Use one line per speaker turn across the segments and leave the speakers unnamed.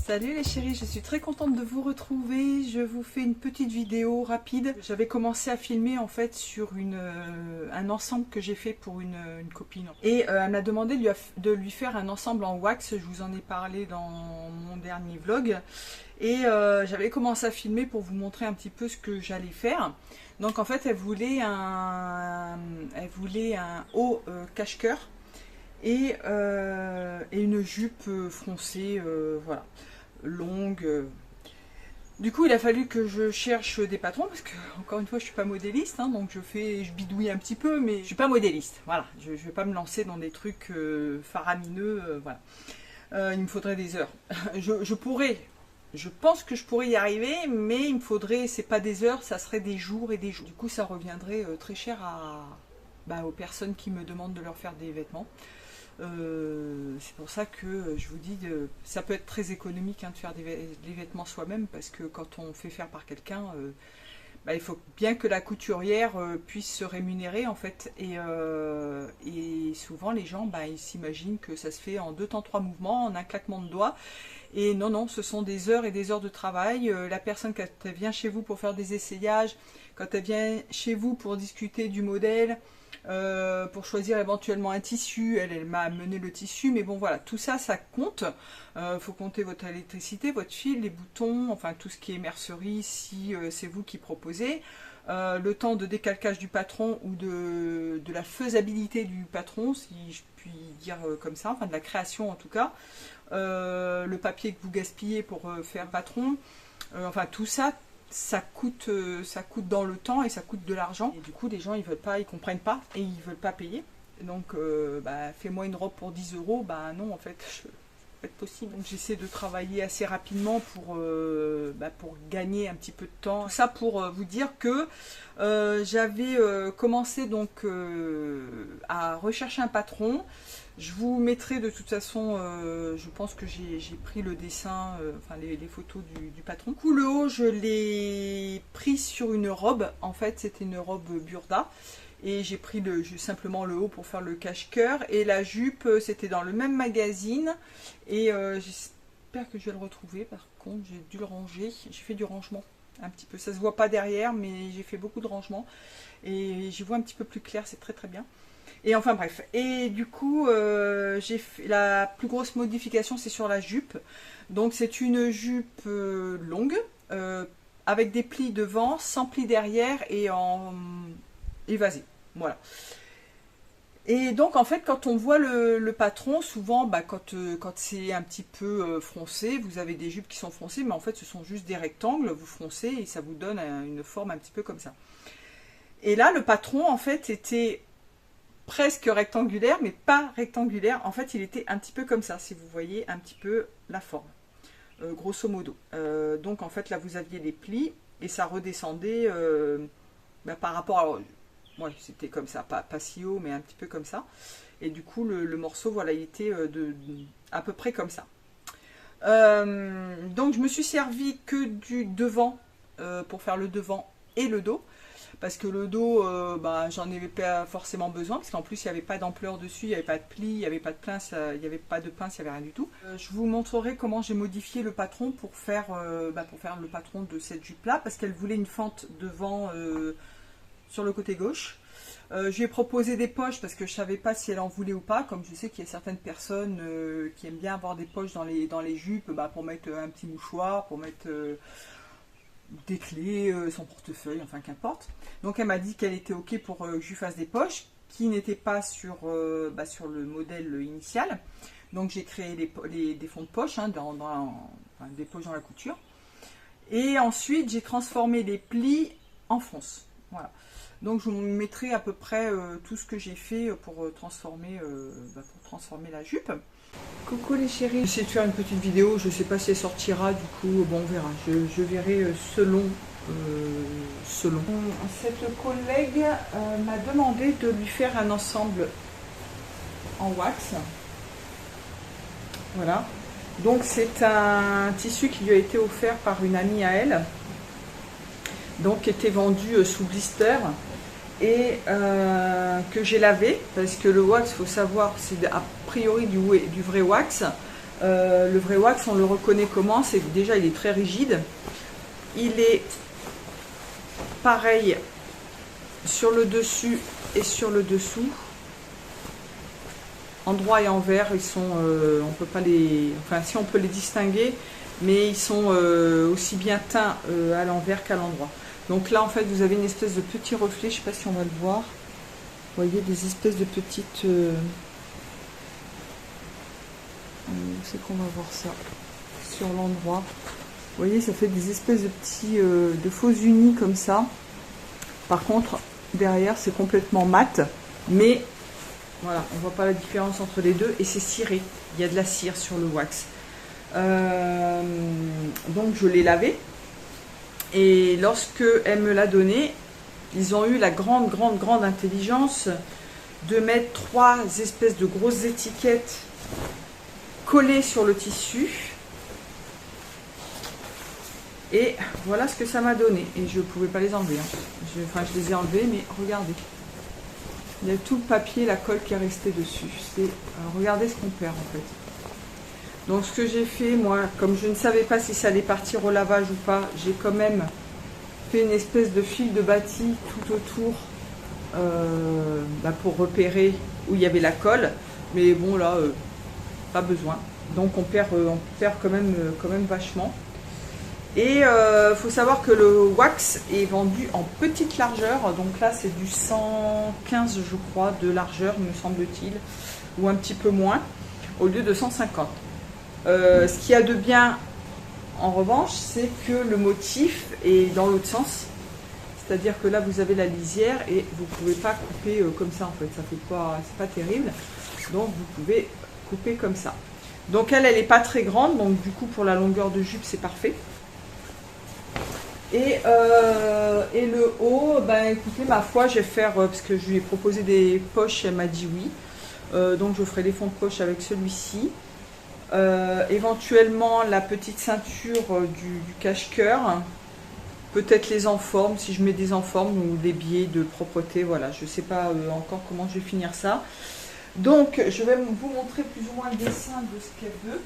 Salut les chéris, je suis très contente de vous retrouver. Je vous fais une petite vidéo rapide. J'avais commencé à filmer en fait sur un ensemble que j'ai fait pour une copine. Et elle m'a demandé de lui faire un ensemble en wax. Je vous en ai parlé dans mon dernier vlog. Et j'avais commencé à filmer pour vous montrer un petit peu ce que j'allais faire. Donc en fait elle voulait un haut cache-cœur. Et une jupe froncée, voilà, longue. Du coup, il a fallu que je cherche des patrons, parce que, encore une fois, je suis pas modéliste, hein, donc je bidouille un petit peu, mais je suis pas modéliste, voilà. Je vais pas me lancer dans des trucs faramineux, voilà. Il me faudrait des heures. Je pense que je pourrais y arriver, mais il me faudrait, c'est pas des heures, ça serait des jours et des jours. Du coup, ça reviendrait très cher aux personnes qui me demandent de leur faire des vêtements. C'est pour ça que je vous dis, ça peut être très économique de faire des vêtements soi-même, parce que quand on fait faire par quelqu'un, il faut bien que la couturière puisse se rémunérer en fait, et souvent les gens ils s'imaginent que ça se fait en 2 temps 3 mouvements, en un claquement de doigts, et non, ce sont des heures et des heures de travail. La personne, quand elle vient chez vous pour faire des essayages, quand elle vient chez vous pour discuter du modèle, pour choisir éventuellement un tissu, elle m'a amené le tissu, mais bon voilà, tout ça, ça compte. Faut compter votre électricité, votre fil, les boutons, enfin tout ce qui est mercerie, si c'est vous qui proposez. Le temps de décalcage du patron, ou de la faisabilité du patron, si je puis dire comme ça, enfin de la création en tout cas. Le papier que vous gaspillez pour faire patron, enfin tout ça, ça coûte dans le temps, et ça coûte de l'argent. Et du coup, les gens, ils veulent pas, ils comprennent pas, et ils veulent pas payer. Donc, fais-moi une robe pour 10 €. Non, en fait, ça peut être possible. Donc, j'essaie de travailler assez rapidement pour gagner un petit peu de temps. Tout ça pour vous dire que j'avais commencé donc à rechercher un patron. Je vous mettrai de toute façon, je pense que j'ai pris le dessin, les photos du patron. Du coup, le haut, je l'ai pris sur une robe. En fait, c'était une robe burda. Et j'ai pris simplement le haut pour faire le cache-cœur. Et la jupe, c'était dans le même magazine. Et j'espère que je vais le retrouver. Par contre, j'ai dû le ranger. J'ai fait du rangement un petit peu. Ça se voit pas derrière, mais j'ai fait beaucoup de rangement. Et j'y vois un petit peu plus clair, c'est très très bien. Et enfin bref, et du coup, j'ai fait la plus grosse modification, c'est sur la jupe. Donc c'est une jupe longue, avec des plis devant, sans plis derrière, et en évasé. Voilà. Et donc en fait, quand on voit le patron, souvent quand c'est un petit peu froncé, vous avez des jupes qui sont froncées, mais en fait ce sont juste des rectangles, vous froncez et ça vous donne une forme un petit peu comme ça. Et là, le patron en fait était presque rectangulaire, mais pas rectangulaire. En fait, il était un petit peu comme ça, si vous voyez un petit peu la forme, grosso modo. Donc en fait, là, vous aviez les plis, et ça redescendait par rapport à... Ouais, c'était comme ça, pas si haut, mais un petit peu comme ça. Et du coup, le morceau, voilà, il était à peu près comme ça. Donc, je me suis servi que du devant pour faire le devant et le dos. Parce que le dos, j'en avais pas forcément besoin, parce qu'en plus il n'y avait pas d'ampleur dessus, il n'y avait pas de plis, il n'y avait pas de pince, il n'y avait pas de pince, il n'y avait rien du tout. Je vous montrerai comment j'ai modifié le patron pour faire le patron de cette jupe là, parce qu'elle voulait une fente devant sur le côté gauche. Je lui ai proposé des poches, parce que je ne savais pas si elle en voulait ou pas, comme je sais qu'il y a certaines personnes qui aiment bien avoir des poches dans les jupes, pour mettre un petit mouchoir, pour mettre... des clés, son portefeuille, enfin qu'importe. Donc elle m'a dit qu'elle était ok pour que je lui fasse des poches, qui n'étaient pas sur le modèle initial. Donc j'ai créé des fonds de poche, des poches dans la couture. Et ensuite j'ai transformé les plis en fronce. Voilà. Donc je vous mettrai à peu près tout ce que j'ai fait pour transformer la jupe. Coucou les chéris, j'essaie de faire une petite vidéo, je ne sais pas si elle sortira, du coup on verra, je verrai selon. Cette collègue m'a demandé de lui faire un ensemble en wax. Voilà, donc c'est un tissu qui lui a été offert par une amie à elle, donc qui était vendu sous blister, et que j'ai lavé, parce que le wax, il faut savoir, c'est a priori du vrai wax. Le vrai wax, on le reconnaît comment? C'est déjà, il est très rigide. Il est pareil sur le dessus et sur le dessous. En droit et envers, ils sont, on peut pas les, enfin si on peut les distinguer, mais ils sont aussi bien teints à l'envers qu'à l'endroit. Donc là, en fait, vous avez une espèce de petit reflet. Je sais pas si on va le voir. Vous voyez des espèces de petites. Où c'est qu'on va voir ça? Sur l'endroit. Vous voyez, ça fait des espèces de petits, de faux unis comme ça. Par contre, derrière, c'est complètement mat, mais voilà, on voit pas la différence entre les deux, et c'est ciré. Il y a de la cire sur le wax. Donc je l'ai lavé, et lorsque elle me l'a donné, ils ont eu la grande intelligence de mettre 3 espèces de grosses étiquettes collées sur le tissu. Et voilà ce que ça m'a donné. Et je ne pouvais pas les enlever. Enfin, je les ai enlevés, mais regardez. Il y a tout le papier, la colle qui est restée dessus. Regardez ce qu'on perd en fait. Donc ce que j'ai fait, moi, comme je ne savais pas si ça allait partir au lavage ou pas, j'ai quand même fait une espèce de fil de bâti tout autour pour repérer où il y avait la colle. Mais bon là, pas besoin. Donc on perd quand même vachement. Et faut savoir que le wax est vendu en petite largeur, donc là c'est du 115 je crois de largeur me semble-t-il, ou un petit peu moins, au lieu de 150. Ce qu'il y a de bien en revanche, c'est que le motif est dans l'autre sens, c'est-à-dire que là vous avez la lisière et vous ne pouvez pas couper comme ça en fait, ça fait pas, c'est pas terrible, donc vous pouvez couper comme ça. Donc elle n'est pas très grande, donc du coup pour la longueur de jupe c'est parfait. Et le haut, ben écoutez, ma foi, je vais faire, parce que je lui ai proposé des poches, elle m'a dit oui. Donc je ferai des fonds de poche avec celui-ci. Éventuellement la petite ceinture du cache-cœur. Peut-être les enformes, si je mets des enformes ou des biais de propreté, voilà. Je ne sais pas encore comment je vais finir ça. Donc je vais vous montrer plus ou moins le dessin de ce qu'elle veut.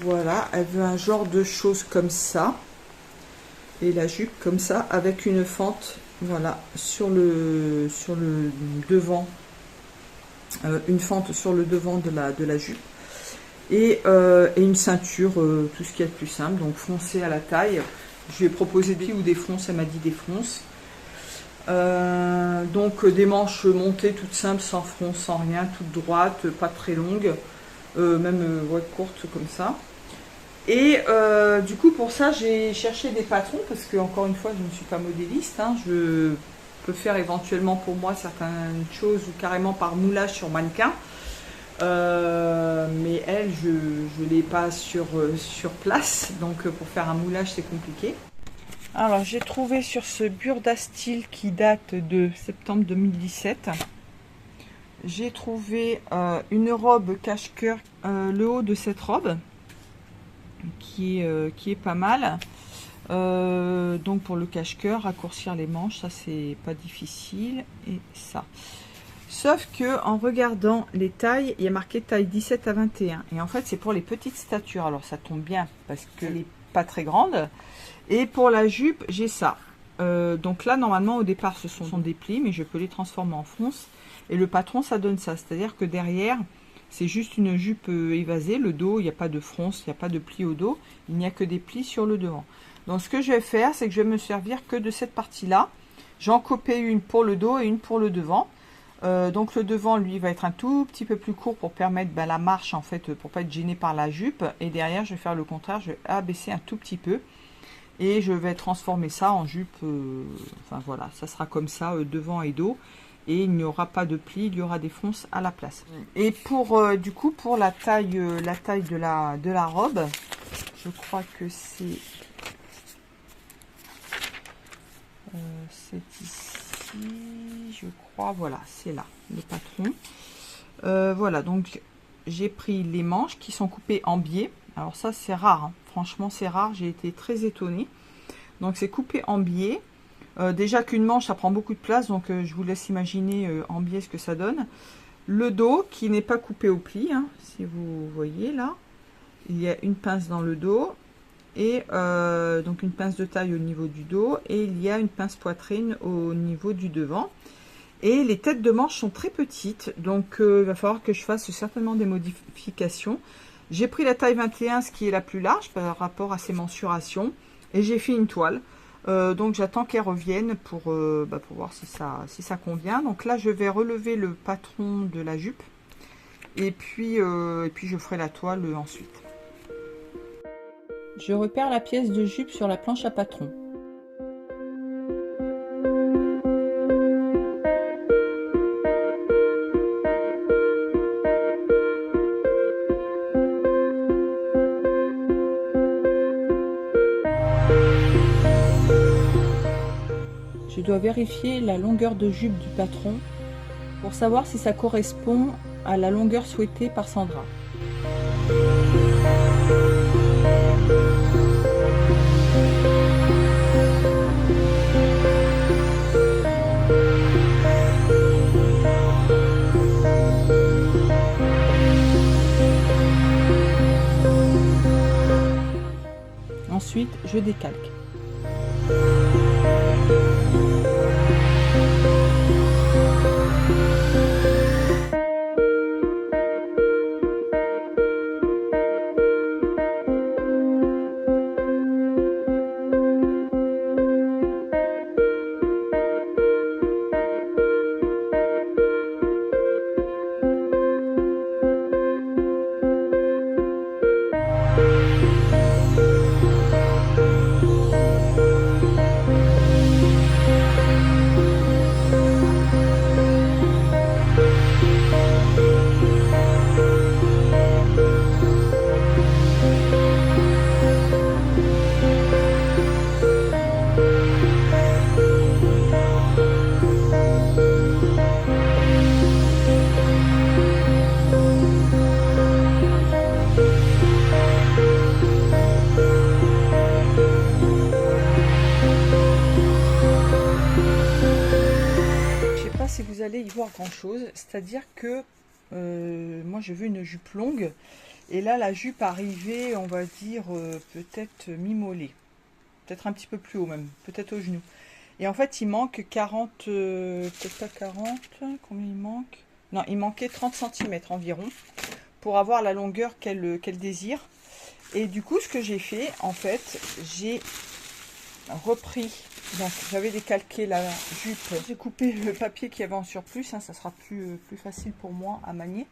Voilà, elle veut un genre de choses comme ça. Et la jupe comme ça, avec une fente, voilà, sur le devant. Une fente sur le devant de la jupe. Et une ceinture, tout ce qu'il y a de plus simple, donc foncé à la taille. Je lui ai proposé des ou des fronces, elle m'a dit des fronces. Donc des manches montées toutes simples, sans fronce, sans rien, toutes droites, pas très longues. Même courte comme ça. Et du coup pour ça j'ai cherché des patrons, parce que encore une fois je ne suis pas modéliste, hein. Je peux faire éventuellement pour moi certaines choses ou carrément par moulage sur mannequin, mais elle je ne l'ai pas sur place, donc pour faire un moulage c'est compliqué. Alors j'ai trouvé sur ce Burda Style qui date de septembre 2017. J'ai trouvé une robe cache-cœur, le haut de cette robe qui est pas mal. Donc pour le cache-cœur, raccourcir les manches, ça c'est pas difficile. Et ça. Sauf que en regardant les tailles, il y a marqué taille 17 à 21. Et en fait c'est pour les petites statures. Alors ça tombe bien parce qu'elle n'est pas très grande. Et pour la jupe, j'ai ça. Donc là normalement au départ ce sont des plis, mais je peux les transformer en fronces. Et le patron, ça donne ça. C'est-à-dire que derrière, c'est juste une jupe évasée. Le dos, il n'y a pas de fronce, il n'y a pas de plis au dos. Il n'y a que des plis sur le devant. Donc, ce que je vais faire, c'est que je vais me servir que de cette partie-là. J'en copie une pour le dos et une pour le devant. Donc, le devant, lui, va être un tout petit peu plus court pour permettre la marche, en fait, pour pas être gêné par la jupe. Et derrière, je vais faire le contraire. Je vais abaisser un tout petit peu. Et je vais transformer ça en jupe. Enfin, voilà, ça sera comme ça, devant et dos. Et il n'y aura pas de plis, il y aura des fronces à la place. Et pour du coup pour la taille de la robe, je crois que c'est ici, je crois, voilà, c'est là le patron. Voilà, donc j'ai pris les manches qui sont coupées en biais. Alors ça c'est rare, hein. Franchement c'est rare, j'ai été très étonnée. Donc c'est coupé en biais. Déjà qu'une manche, ça prend beaucoup de place, donc je vous laisse imaginer en biais ce que ça donne. Le dos qui n'est pas coupé au pli, hein, si vous voyez là. Il y a une pince dans le dos, et donc une pince de taille au niveau du dos, et il y a une pince poitrine au niveau du devant. Et les têtes de manche sont très petites, donc il va falloir que je fasse certainement des modifications. J'ai pris la taille 21, ce qui est la plus large par rapport à ces mensurations, et j'ai fait une toile. Donc j'attends qu'elle revienne pour voir si ça convient. Donc là je vais relever le patron de la jupe, et puis je ferai la toile ensuite. Je repère la pièce de jupe sur la planche à patron. Je dois vérifier la longueur de jupe du patron pour savoir si ça correspond à la longueur souhaitée par Sandra. Ensuite, je décalque. Si vous allez y voir grand chose, c'est-à-dire que moi je veux une jupe longue, et là la jupe arrivait, on va dire peut-être mi-mollet, peut-être un petit peu plus haut même, peut-être au genou, et en fait il manque 40, peut-être pas 40, combien il manque, non il manquait 30 cm environ pour avoir la longueur qu'elle désire. Et du coup ce que j'ai fait, en fait j'ai repris, donc j'avais décalqué la jupe, j'ai coupé le papier qu'il y avait en surplus, hein, ça sera plus facile pour moi à manier.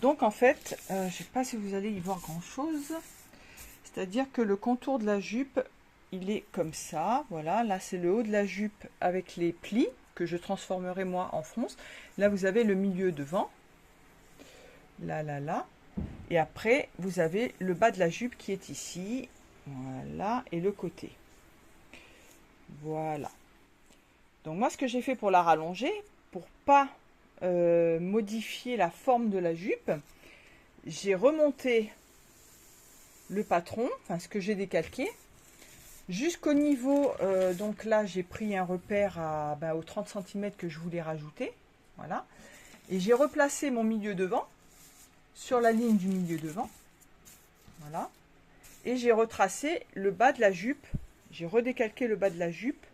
Donc en fait, je ne sais pas si vous allez y voir grand chose, c'est à dire que le contour de la jupe, il est comme ça, voilà, là c'est le haut de la jupe avec les plis que je transformerai moi en fronce. Là vous avez le milieu devant, là, et après vous avez le bas de la jupe qui est ici, voilà, et le côté. Voilà. Donc moi ce que j'ai fait pour la rallonger, pour pas modifier la forme de la jupe, j'ai remonté le patron, enfin ce que j'ai décalqué, jusqu'au niveau, donc là j'ai pris un repère aux 30 cm que je voulais rajouter, voilà, et j'ai replacé mon milieu devant sur la ligne du milieu devant, voilà, et j'ai retracé le bas de la jupe. J'ai redécalqué le bas de la jupe,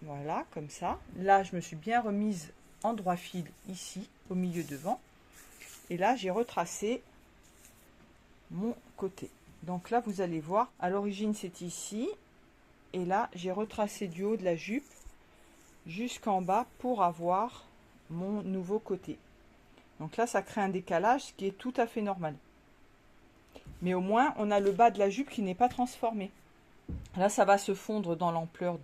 voilà, comme ça. Là, je me suis bien remise en droit fil ici, au milieu devant. Et là, j'ai retracé mon côté. Donc là, vous allez voir, à l'origine, c'est ici. Et là, j'ai retracé du haut de la jupe jusqu'en bas pour avoir mon nouveau côté. Donc là, ça crée un décalage, ce qui est tout à fait normal. Mais au moins, on a le bas de la jupe qui n'est pas transformé. Là, ça va se fondre dans l'ampleur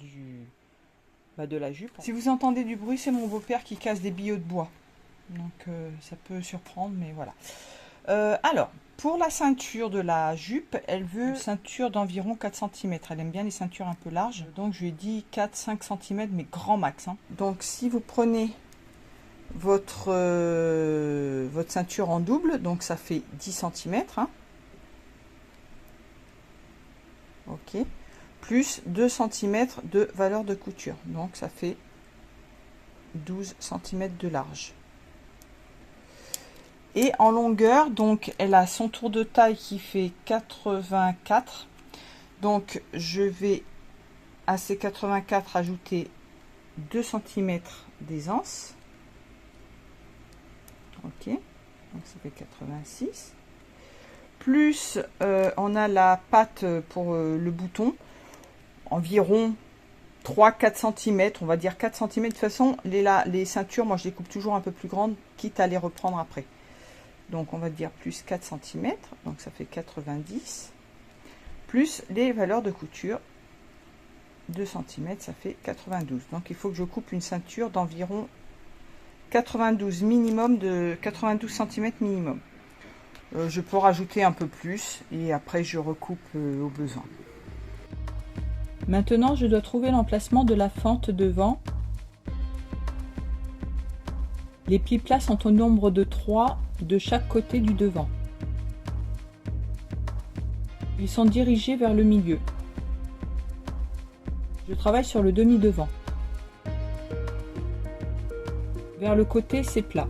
de la jupe. Si vous entendez du bruit, c'est mon beau-père qui casse des billots de bois. Donc, ça peut surprendre, mais voilà. Alors, pour la ceinture de la jupe, elle veut une ceinture d'environ 4 cm. Elle aime bien les ceintures un peu larges. Donc, je lui ai dit 4-5 cm, mais grand max. Hein. Donc, si vous prenez votre ceinture en double, donc ça fait 10 cm. Hein. Ok. plus 2 cm de valeur de couture. Donc ça fait 12 cm de large. Et en longueur, donc elle a son tour de taille qui fait 84. Donc je vais à ces 84 ajouter 2 cm d'aisance. Ok, donc ça fait 86. Plus on a la patte pour le bouton, environ 3-4 cm, on va dire 4 cm. De toute façon, les ceintures, moi je les coupe toujours un peu plus grandes, quitte à les reprendre après. Donc on va dire plus 4 cm, donc ça fait 90. Plus les valeurs de couture, 2 cm, ça fait 92. Donc il faut que je coupe une ceinture d'environ 92 minimum, de 92 cm minimum. Je peux rajouter un peu plus et après je recoupe au besoin.
Maintenant, je dois trouver l'emplacement de la fente devant. Les plis plats sont au nombre de 3 de chaque côté du devant. Ils sont dirigés vers le milieu. Je travaille sur le demi-devant. Vers le côté, c'est plat.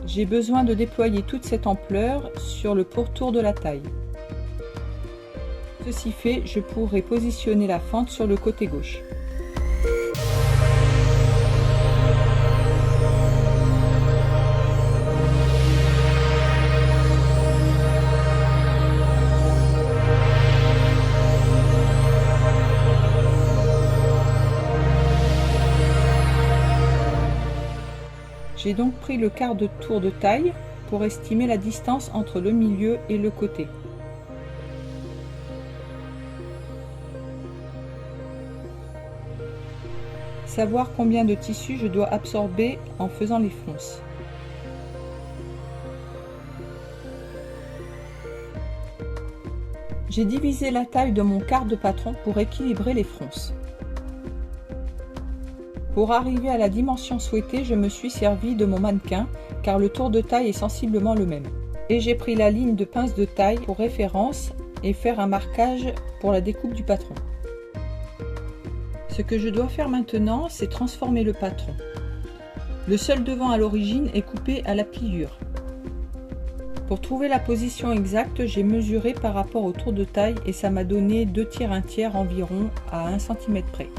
J'ai besoin de déployer toute cette ampleur sur le pourtour de la taille. Ceci fait, je pourrai positionner la fente sur le côté gauche. J'ai donc pris le quart de tour de taille pour estimer la distance entre le milieu et le côté. Savoir combien de tissu je dois absorber en faisant les fronces. J'ai divisé la taille de mon quart de patron pour équilibrer les fronces. Pour arriver à la dimension souhaitée, je me suis servi de mon mannequin car le tour de taille est sensiblement le même. Et j'ai pris la ligne de pince de taille pour référence et faire un marquage pour la découpe du patron. Ce que je dois faire maintenant, c'est transformer le patron. Le seul devant à l'origine est coupé à la pliure. Pour trouver la position exacte, j'ai mesuré par rapport au tour de taille et ça m'a donné 2 tiers 1 tiers environ à 1 cm près.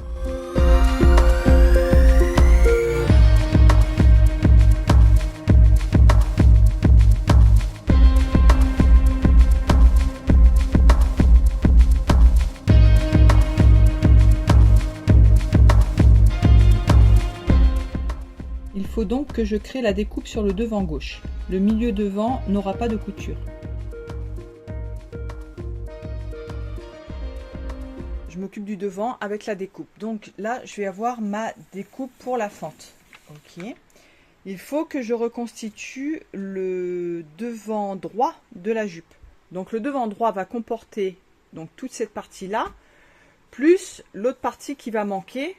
Il faut donc que je crée la découpe sur le devant gauche. Le milieu devant n'aura pas de couture.
Je m'occupe du devant avec la découpe. Donc là, je vais avoir ma découpe pour la fente. Ok. Il faut que je reconstitue le devant droit de la jupe. Donc le devant droit va comporter donc toute cette partie-là, plus l'autre partie qui va manquer.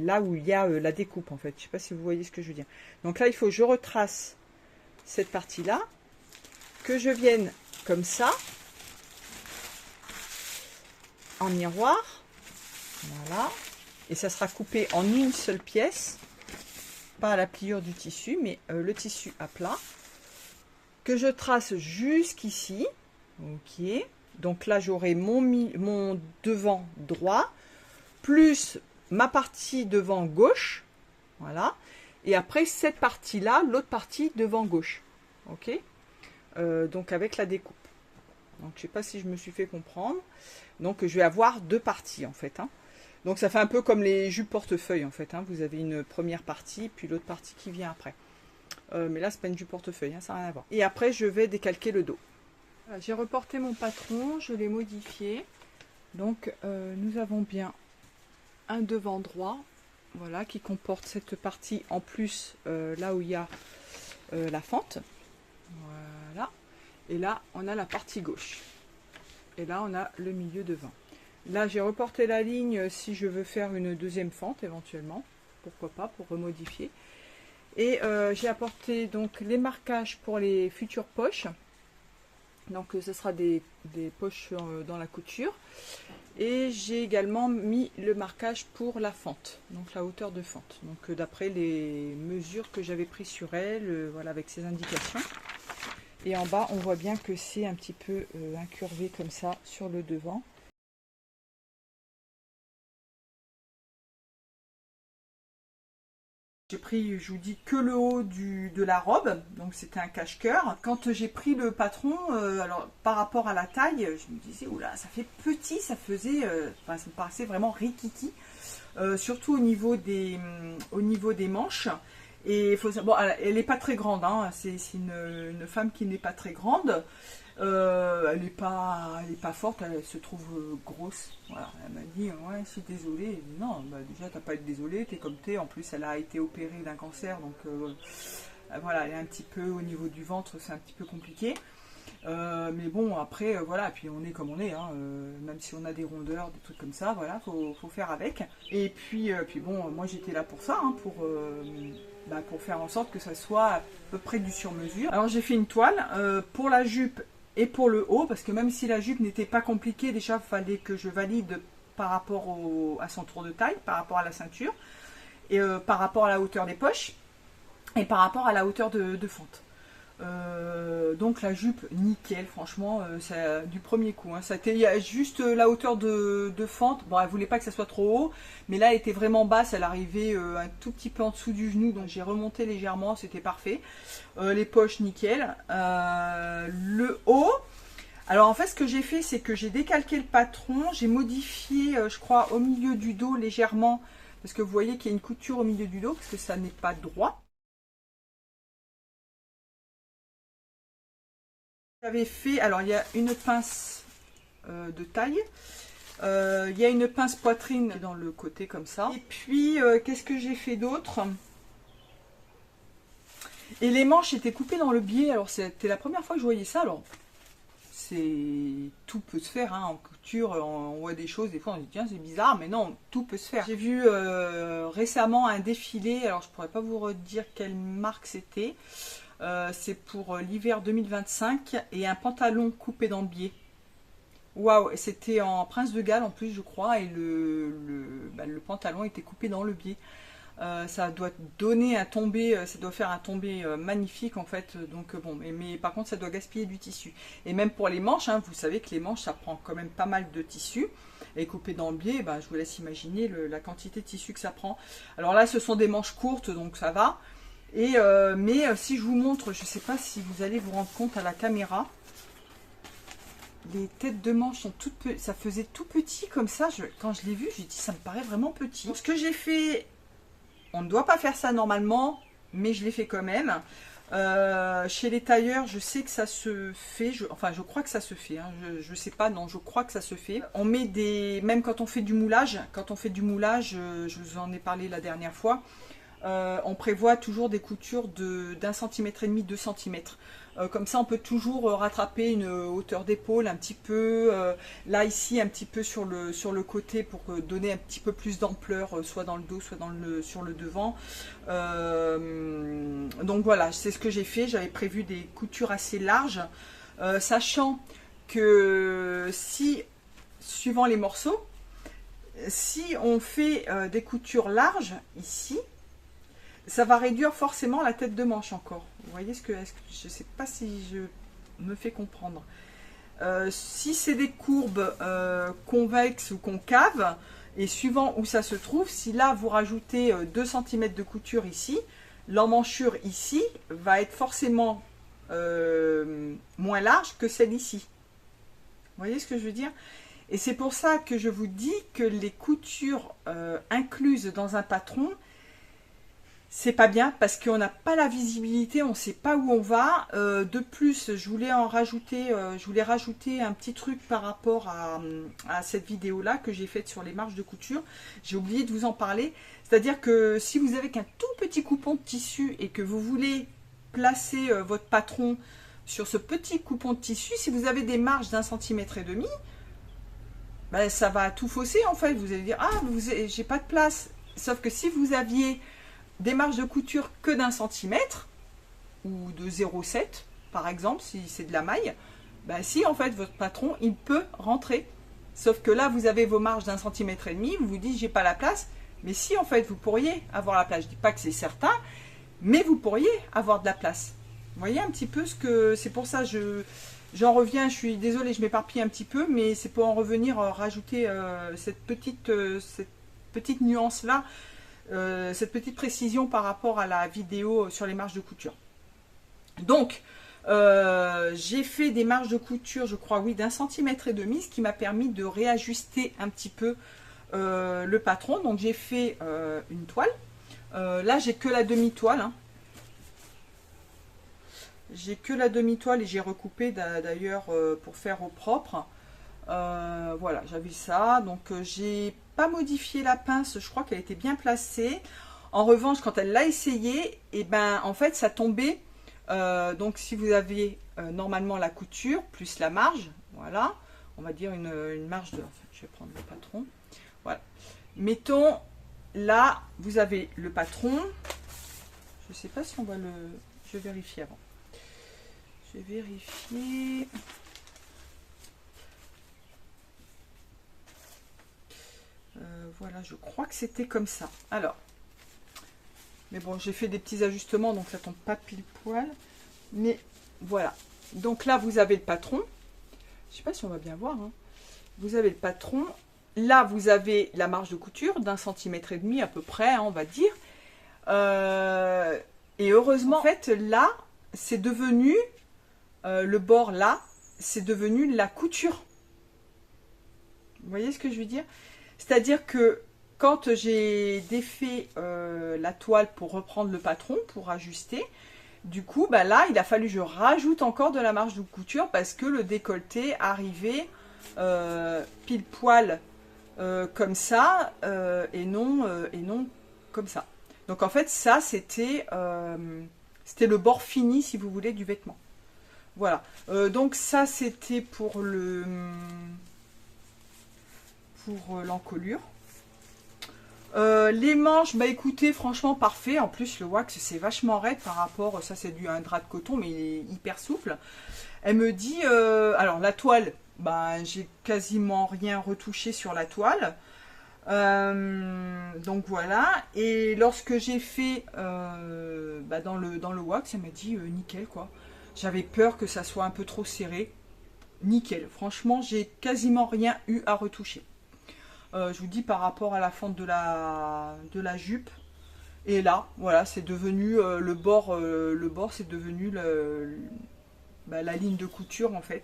Là où il y a la découpe en fait, je sais pas si vous voyez ce que je veux dire. Donc là il faut que je retrace cette partie là, que je vienne comme ça en miroir, voilà, et ça sera coupé en une seule pièce, pas à la pliure du tissu mais le tissu à plat, que je trace jusqu'ici. Ok, donc là j'aurai mon devant droit plus ma partie devant gauche, voilà, et après cette partie là, l'autre partie devant gauche, ok, donc avec la découpe. Donc je sais pas si je me suis fait comprendre. Donc je vais avoir 2 parties en fait, hein. Donc ça fait un peu comme les jupes portefeuille en fait, hein. Vous avez une première partie puis l'autre partie qui vient après, mais là c'est pas une jupe portefeuille, hein, ça n'a rien à voir. Et après je vais décalquer le dos. Voilà, j'ai reporté mon patron, je l'ai modifié. Donc nous avons bien un devant droit, voilà, qui comporte cette partie en plus là où il y a la fente, voilà, et là on a la partie gauche, et là on a le milieu devant. Là j'ai reporté la ligne si je veux faire une deuxième fente éventuellement, pourquoi pas, pour remodifier. Et j'ai apporté donc les marquages pour les futures poches. Donc ce sera des poches dans la couture. Et j'ai également mis le marquage pour la fente, donc la hauteur de fente. Donc d'après les mesures que j'avais prises sur elle, voilà, avec ces indications. Et en bas, on voit bien que c'est un petit peu incurvé comme ça sur le devant. J'ai pris, je vous dis, que le haut de la robe, donc c'était un cache-cœur. Quand j'ai pris le patron, alors par rapport à la taille, je me disais, oula, ça fait petit, ça faisait, ça me paraissait vraiment rikiki, surtout au niveau des manches. Et faut savoir, bon, elle n'est pas très grande, hein, c'est une femme qui n'est pas très grande. Elle n'est pas forte, elle se trouve grosse. Voilà, elle m'a dit, ouais, je suis désolée. Non, bah, déjà, t'as pas à être désolée, t'es comme t'es. En plus, elle a été opérée d'un cancer, donc voilà, elle est un petit peu au niveau du ventre, c'est un petit peu compliqué. Mais bon, après, voilà, puis on est comme on est, hein, même si on a des rondeurs, des trucs comme ça, voilà, faut faire avec. Et puis bon, moi j'étais là pour ça, hein, pour faire en sorte que ça soit à peu près du sur-mesure. Alors j'ai fait une toile pour la jupe et pour le haut, parce que même si la jupe n'était pas compliquée, déjà il fallait que je valide par rapport à son tour de taille, par rapport à la ceinture, et par rapport à la hauteur des poches, et par rapport à la hauteur de fente. Donc la jupe nickel, franchement, du premier coup, hein. Il y a juste la hauteur de fente, bon, elle voulait pas que ça soit trop haut, mais là elle était vraiment basse, elle arrivait un tout petit peu en dessous du genou, donc j'ai remonté légèrement, c'était parfait. Les poches nickel. Le haut, alors en fait ce que j'ai fait, c'est que j'ai décalqué le patron, j'ai modifié, je crois, au milieu du dos légèrement, parce que vous voyez qu'il y a une couture au milieu du dos, parce que ça n'est pas droit. J'avais fait, alors il y a une pince de taille, il y a une pince poitrine dans le côté comme ça. Et puis, qu'est-ce que j'ai fait d'autre? Et les manches étaient coupées dans le biais, alors c'était la première fois que je voyais ça, alors tout peut se faire, hein, en couture, on voit des choses, des fois on se dit tiens c'est bizarre, mais non, tout peut se faire. J'ai vu récemment un défilé, alors je pourrais pas vous redire quelle marque c'était. C'est pour l'hiver 2025 et un pantalon coupé dans le biais. Waouh, c'était en Prince de Galles en plus je crois, et le pantalon était coupé dans le biais. Ça doit donner un tombé, ça doit faire un tombé magnifique en fait, donc bon, mais par contre ça doit gaspiller du tissu. Et même pour les manches, hein, vous savez que les manches ça prend quand même pas mal de tissu, et coupé dans le biais, je vous laisse imaginer la quantité de tissu que ça prend. Alors là ce sont des manches courtes donc ça va. Et mais si je vous montre, je ne sais pas si vous allez vous rendre compte à la caméra, les têtes de manches sont toutes petites, ça faisait tout petit comme ça, quand je l'ai vu, j'ai dit ça me paraît vraiment petit. Donc, ce que j'ai fait, on ne doit pas faire ça normalement, mais je l'ai fait quand même. Chez les tailleurs, je sais que ça se fait, enfin je crois que ça se fait, hein, je sais pas, non, je crois que ça se fait. On met même quand on fait du moulage, je vous en ai parlé la dernière fois, on prévoit toujours des coutures d'1,5 cm, 2 cm. Comme ça on peut toujours rattraper une hauteur d'épaule un petit peu, là ici un petit peu sur le côté pour donner un petit peu plus d'ampleur, soit dans le dos, soit sur le devant. Donc voilà, c'est ce que j'ai fait, j'avais prévu des coutures assez larges, sachant que suivant les morceaux, si on fait des coutures larges ici, ça va réduire forcément la tête de manche encore. Vous voyez je ne sais pas si je me fais comprendre. Si c'est des courbes convexes ou concaves, et suivant où ça se trouve, si là vous rajoutez 2 cm de couture ici, l'emmanchure ici va être forcément moins large que celle ici. Vous voyez ce que je veux dire? Et c'est pour ça que je vous dis que les coutures incluses dans un patron, c'est pas bien parce qu'on n'a pas la visibilité, on ne sait pas où on va. De plus, je voulais rajouter un petit truc par rapport à cette vidéo-là que j'ai faite sur les marges de couture. J'ai oublié de vous en parler. C'est-à-dire que si vous avez qu'un tout petit coupon de tissu et que vous voulez placer votre patron sur ce petit coupon de tissu, si vous avez des marges d'1,5 cm, ça va tout fausser en fait. Vous allez dire, ah, j'ai pas de place. Sauf que si vous aviez des marges de couture que d'1 cm ou de 0,7 par exemple, si c'est de la maille, bah si en fait votre patron il peut rentrer. Sauf que là vous avez vos marges d'1,5 cm, vous vous dites j'ai pas la place, mais si en fait vous pourriez avoir la place. Je dis pas que c'est certain, mais vous pourriez avoir de la place. Vous voyez un petit peu ce que c'est. Pour ça j'en reviens, je suis désolée, je m'éparpille un petit peu, mais c'est pour en revenir, rajouter cette petite nuance là, cette petite précision par rapport à la vidéo sur les marges de couture. Donc j'ai fait des marges de couture, je crois, oui, d'1,5 cm, ce qui m'a permis de réajuster un petit peu le patron. Donc j'ai fait une toile. Là j'ai que la demi-toile, hein. J'ai que la demi-toile et j'ai recoupé d'ailleurs pour faire au propre. Voilà, j'avais ça. Donc j'ai pas modifié la pince, je crois qu'elle était bien placée. En revanche, quand elle l'a essayé, et ben en fait ça tombait. Donc si vous avez normalement la couture plus la marge, voilà, on va dire une marge de. Enfin, je vais prendre le patron. Voilà. Mettons là, vous avez le patron. Je sais pas si on va le. Je vais vérifier avant. Je vais vérifier. Voilà, je crois que c'était comme ça. Alors, mais bon, j'ai fait des petits ajustements, donc ça tombe pas pile poil. Mais voilà. Donc là, vous avez le patron. Je sais pas si on va bien voir, hein. Vous avez le patron. Là, vous avez la marge de couture d'1,5 cm à peu près, hein, on va dire. Et heureusement, en fait, là, c'est devenu... le bord là, c'est devenu la couture. Vous voyez ce que je veux dire? C'est-à-dire que quand j'ai défait la toile pour reprendre le patron, pour ajuster, du coup, bah là, il a fallu que je rajoute encore de la marge de couture parce que le décolleté arrivait pile poil comme ça et non comme ça. Donc en fait, ça, c'était le bord fini, si vous voulez, du vêtement. Voilà, donc ça c'était pour l'encolure. Les manches, bah écoutez, franchement parfait. En plus le wax c'est vachement raide par rapport, ça c'est un drap de coton mais il est hyper souple. Elle me dit, alors la toile, bah j'ai quasiment rien retouché sur la toile. Donc voilà, et lorsque j'ai fait bah dans le wax, elle m'a dit nickel quoi. J'avais peur que ça soit un peu trop serré. Nickel. Franchement, j'ai quasiment rien eu à retoucher. Je vous dis par rapport à la fente de la jupe. Et là, voilà, c'est devenu le bord c'est devenu la ligne de couture en fait.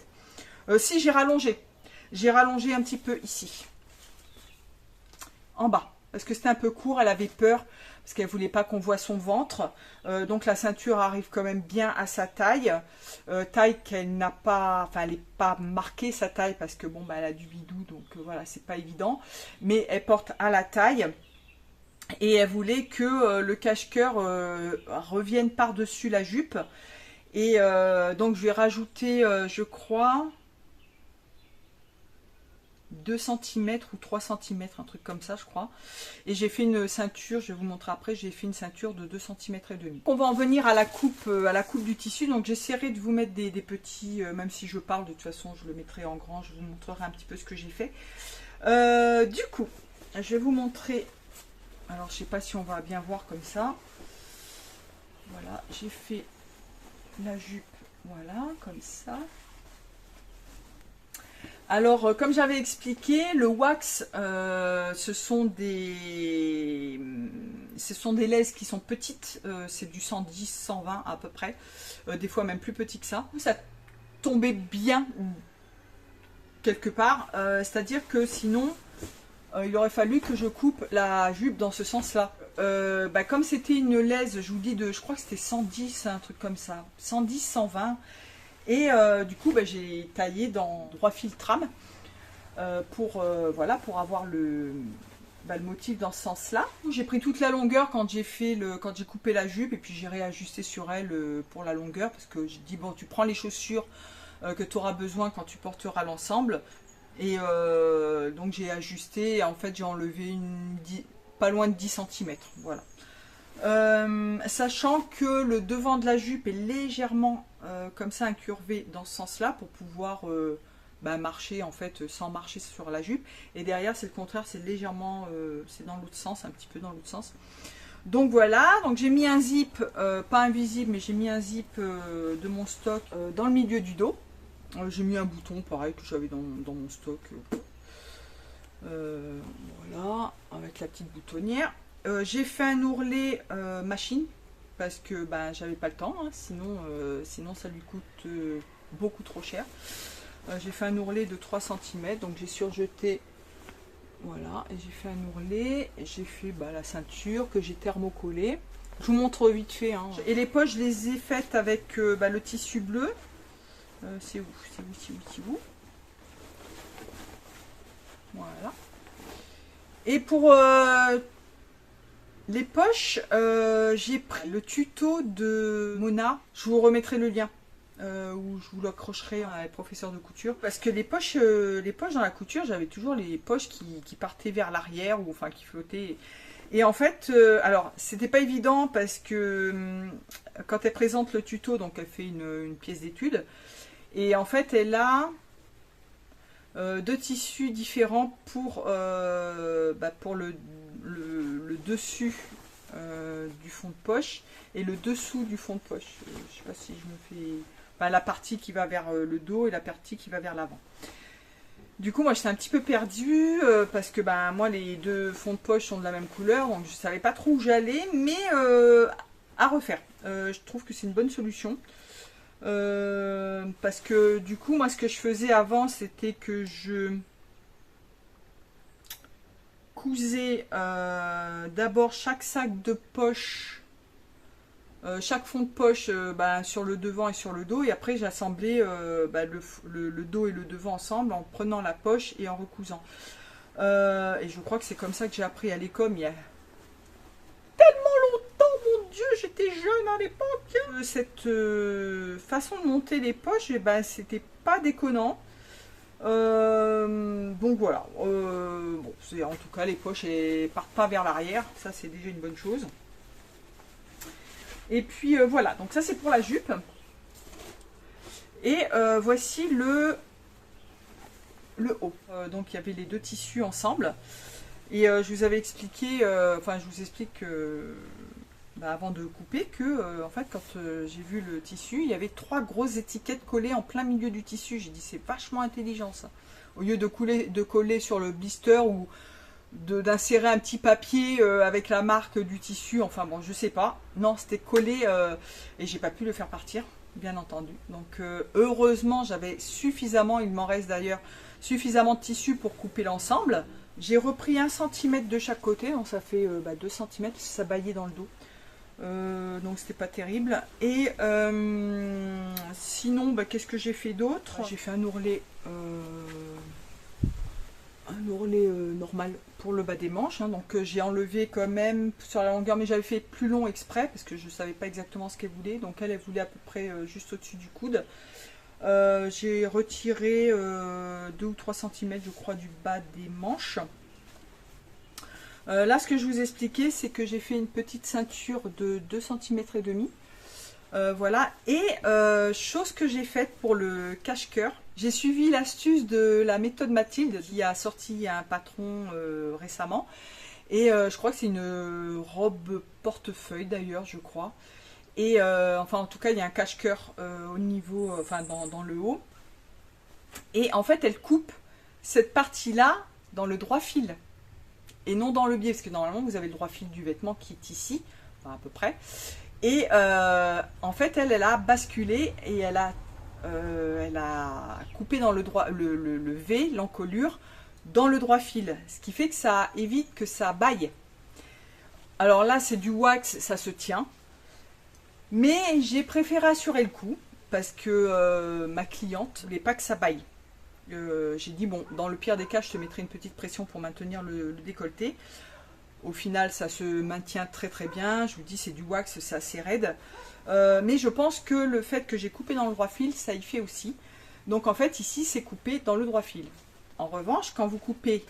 Si j'ai rallongé un petit peu ici. En bas. Parce que c'était un peu court, elle avait peur. Parce qu'elle ne voulait pas qu'on voit son ventre. Donc la ceinture arrive quand même bien à sa taille. Taille qu'elle n'a pas... Enfin, elle n'est pas marquée sa taille parce que bon, bah, elle a du bidou. Donc voilà, c'est pas évident. Mais elle porte à la taille. Et elle voulait que le cache-cœur revienne par-dessus la jupe. Et donc je vais rajouter, je crois... 2 cm ou 3 cm, un truc comme ça je crois. Et j'ai fait une ceinture, je vais vous montrer après, j'ai fait une ceinture de 2 cm et demi. On va en venir à la coupe du tissu. Donc j'essaierai de vous mettre des petits, même si je parle de toute façon je le mettrai en grand, je vous montrerai un petit peu ce que j'ai fait. Du coup, je vais vous montrer, alors je sais pas si on va bien voir comme ça. Voilà, j'ai fait la jupe, voilà, comme ça. Alors, comme j'avais expliqué, le wax, ce sont des laises qui sont petites, c'est du 110, 120 à peu près, des fois même plus petit que ça. Ça tombait bien quelque part, c'est-à-dire que sinon, il aurait fallu que je coupe la jupe dans ce sens-là. Bah, comme c'était une laise, je vous dis, je crois que c'était 110, un truc comme ça, 110, 120. Et du coup, bah, j'ai taillé dans 3 fils trame voilà, pour avoir le motif dans ce sens-là. J'ai pris toute la longueur quand j'ai coupé la jupe et puis j'ai réajusté sur elle pour la longueur parce que j'ai dit bon, tu prends les chaussures que tu auras besoin quand tu porteras l'ensemble. Et donc j'ai ajusté et en fait j'ai enlevé pas loin de 10 cm. Voilà. Sachant que le devant de la jupe est légèrement comme ça incurvé dans ce sens-là pour pouvoir marcher en fait sans marcher sur la jupe. Et derrière c'est le contraire, c'est légèrement, c'est dans l'autre sens, un petit peu dans l'autre sens. Donc voilà, donc j'ai mis un zip, pas invisible, mais j'ai mis un zip de mon stock dans le milieu du dos. J'ai mis un bouton pareil que j'avais dans mon stock. Voilà, avec la petite boutonnière. J'ai fait un ourlet machine parce que j'avais pas le temps, hein, sinon ça lui coûte beaucoup trop cher. J'ai fait un ourlet de 3 cm, donc j'ai surjeté, voilà, et j'ai fait un ourlet, et j'ai fait la ceinture que j'ai thermocollée. Je vous montre vite fait, hein. Et les poches, je les ai faites avec le tissu bleu. C'est où? Voilà. Et pour les poches, j'ai pris le tuto de Mona. Je vous remettrai le lien. Où je vous l'accrocherai à un professeur de couture. Parce que les poches dans la couture, j'avais toujours les poches qui partaient vers l'arrière, ou enfin qui flottaient. Et en fait, alors c'était pas évident parce que quand elle présente le tuto, donc elle fait une pièce d'étude. Et en fait, elle a deux tissus différents pour le dessus du fond de poche et le dessous du fond de poche. Je sais pas si je me fais... la partie qui va vers le dos et la partie qui va vers l'avant. Du coup, moi, j'étais un petit peu perdue parce que moi, les deux fonds de poche sont de la même couleur, donc je savais pas trop où j'allais, mais à refaire. Je trouve que c'est une bonne solution. Parce que du coup, moi, ce que je faisais avant, c'était que je cousais d'abord chaque sac de poche, chaque fond de poche sur le devant et sur le dos, et après j'assemblais le dos et le devant ensemble en prenant la poche et en recousant. Et je crois que c'est comme ça que j'ai appris à l'école il y a tellement longtemps, mon Dieu, j'étais jeune à l'époque. Cette façon de monter les poches, c'était pas déconnant. Donc voilà, en tout cas les poches elles partent pas vers l'arrière, ça c'est déjà une bonne chose. Et puis voilà, donc ça c'est pour la jupe. Et voici le haut. Donc il y avait les deux tissus ensemble. Et je vous avais expliqué, je vous explique avant de couper que en fait quand j'ai vu le tissu, il y avait 3 grosses étiquettes collées en plein milieu du tissu. J'ai dit c'est vachement intelligent ça. Au lieu de coller sur le blister ou d'insérer un petit papier avec la marque du tissu, enfin bon je sais pas, non c'était collé et j'ai pas pu le faire partir bien entendu. Donc heureusement j'avais suffisamment, il m'en reste d'ailleurs suffisamment de tissu pour couper l'ensemble. J'ai repris 1 cm de chaque côté, donc ça fait 2 cm, ça baillait dans le dos. Donc c'était pas terrible. Et sinon qu'est-ce que j'ai fait d'autre? J'ai fait un ourlet normal pour le bas des manches, hein. Donc j'ai enlevé quand même sur la longueur, mais j'avais fait plus long exprès parce que je savais pas exactement ce qu'elle voulait. Donc elle voulait à peu près juste au-dessus du coude. J'ai retiré 2 ou 3 cm je crois du bas des manches. Là ce que je vous expliquais, c'est que j'ai fait une petite ceinture de 2 cm et demi. Voilà, et chose que j'ai faite pour le cache-cœur, j'ai suivi l'astuce de la méthode Mathilde qui a sorti un patron récemment, et je crois que c'est une robe portefeuille d'ailleurs, je crois. Et enfin en tout cas il y a un cache-cœur au niveau, dans le haut, et en fait elle coupe cette partie là dans le droit fil et non dans le biais, parce que normalement vous avez le droit fil du vêtement qui est ici, enfin à peu près. Et en fait elle a basculé et elle a coupé dans le V, l'encolure, dans le droit fil, ce qui fait que ça évite que ça baille. Alors là c'est du wax, ça se tient, mais j'ai préféré assurer le coup parce que ma cliente ne voulait pas que ça baille. J'ai dit bon, dans le pire des cas je te mettrai une petite pression pour maintenir le décolleté. Au final ça se maintient très très bien, je vous dis c'est du wax, c'est assez raide, mais je pense que le fait que j'ai coupé dans le droit fil, ça y fait aussi. Donc en fait ici c'est coupé dans le droit fil. En revanche quand vous coupez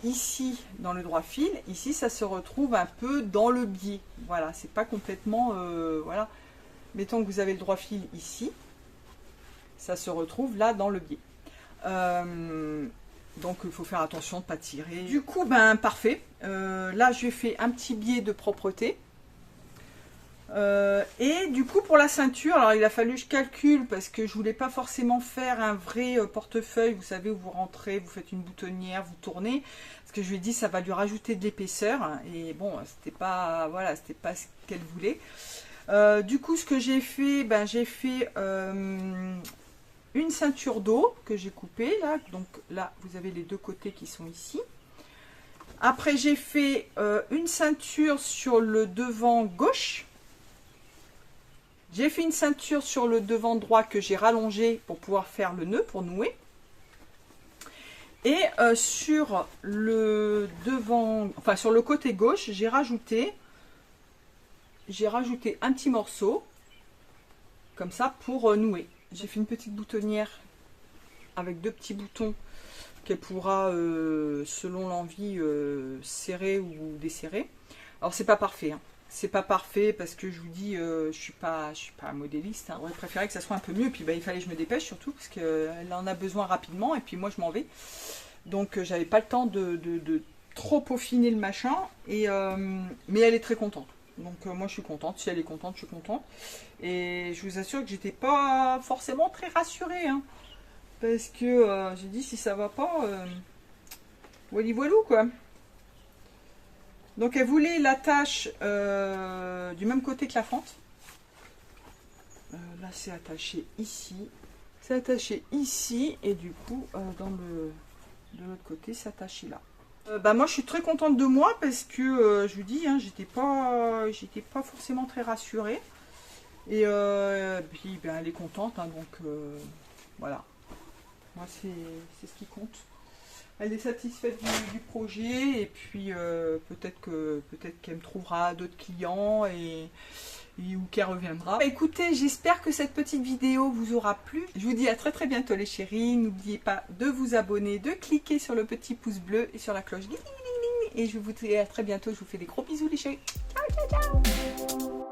ici dans le droit fil, ici ça se retrouve un peu dans le biais. Voilà, c'est pas complètement... voilà. Mettons que vous avez le droit fil ici, ça se retrouve là dans le biais. Donc il faut faire attention de ne pas tirer. Du coup, ben parfait. Là, j'ai fait un petit biais de propreté. Et du coup, pour la ceinture, alors il a fallu que je calcule parce que je voulais pas forcément faire un vrai portefeuille. Vous savez, où vous rentrez, vous faites une boutonnière, vous tournez. Parce que je lui ai dit, ça va lui rajouter de l'épaisseur. Et bon, c'était pas, voilà, c'était pas ce qu'elle voulait. Du coup, ce que j'ai fait, ben j'ai fait une ceinture d'eau que j'ai coupée là. Donc là, vous avez les deux côtés qui sont ici. Après, j'ai fait une ceinture sur le devant gauche. J'ai fait une ceinture sur le devant droit que j'ai rallongé pour pouvoir faire le nœud, pour nouer. Et sur le devant, enfin sur le côté gauche, j'ai rajouté un petit morceau, comme ça, pour nouer. J'ai fait une petite boutonnière avec deux petits boutons qu'elle pourra, selon l'envie, serrer ou desserrer. Alors c'est pas parfait, hein. C'est pas parfait parce que je vous dis, je suis pas modéliste. Hein. J'aurais préféré que ça soit un peu mieux. Puis bah, il fallait que je me dépêche surtout parce qu'elle en a besoin rapidement. Et puis moi je m'en vais. Donc j'avais pas le temps de trop peaufiner le machin. Et, mais elle est très contente. Donc moi je suis contente. Si elle est contente, je suis contente. Et je vous assure que j'étais pas forcément très rassurée. Hein, parce que j'ai dit si ça va pas, voilà voilou quoi. Donc elle voulait l'attache du même côté que la fente. Là c'est attaché ici. C'est attaché ici et du coup de l'autre côté c'est attaché là. Bah moi je suis très contente de moi parce que je vous dis hein, j'étais pas forcément très rassurée. Et puis ben, elle est contente hein, donc voilà. Moi c'est ce qui compte. Elle est satisfaite du projet et puis peut-être qu'elle me trouvera d'autres clients et ou qu'elle reviendra. Bah, écoutez, j'espère que cette petite vidéo vous aura plu. Je vous dis à très très bientôt les chéris. N'oubliez pas de vous abonner, de cliquer sur le petit pouce bleu et sur la cloche. Et je vous dis à très bientôt. Je vous fais des gros bisous les chéris. Ciao ciao ciao.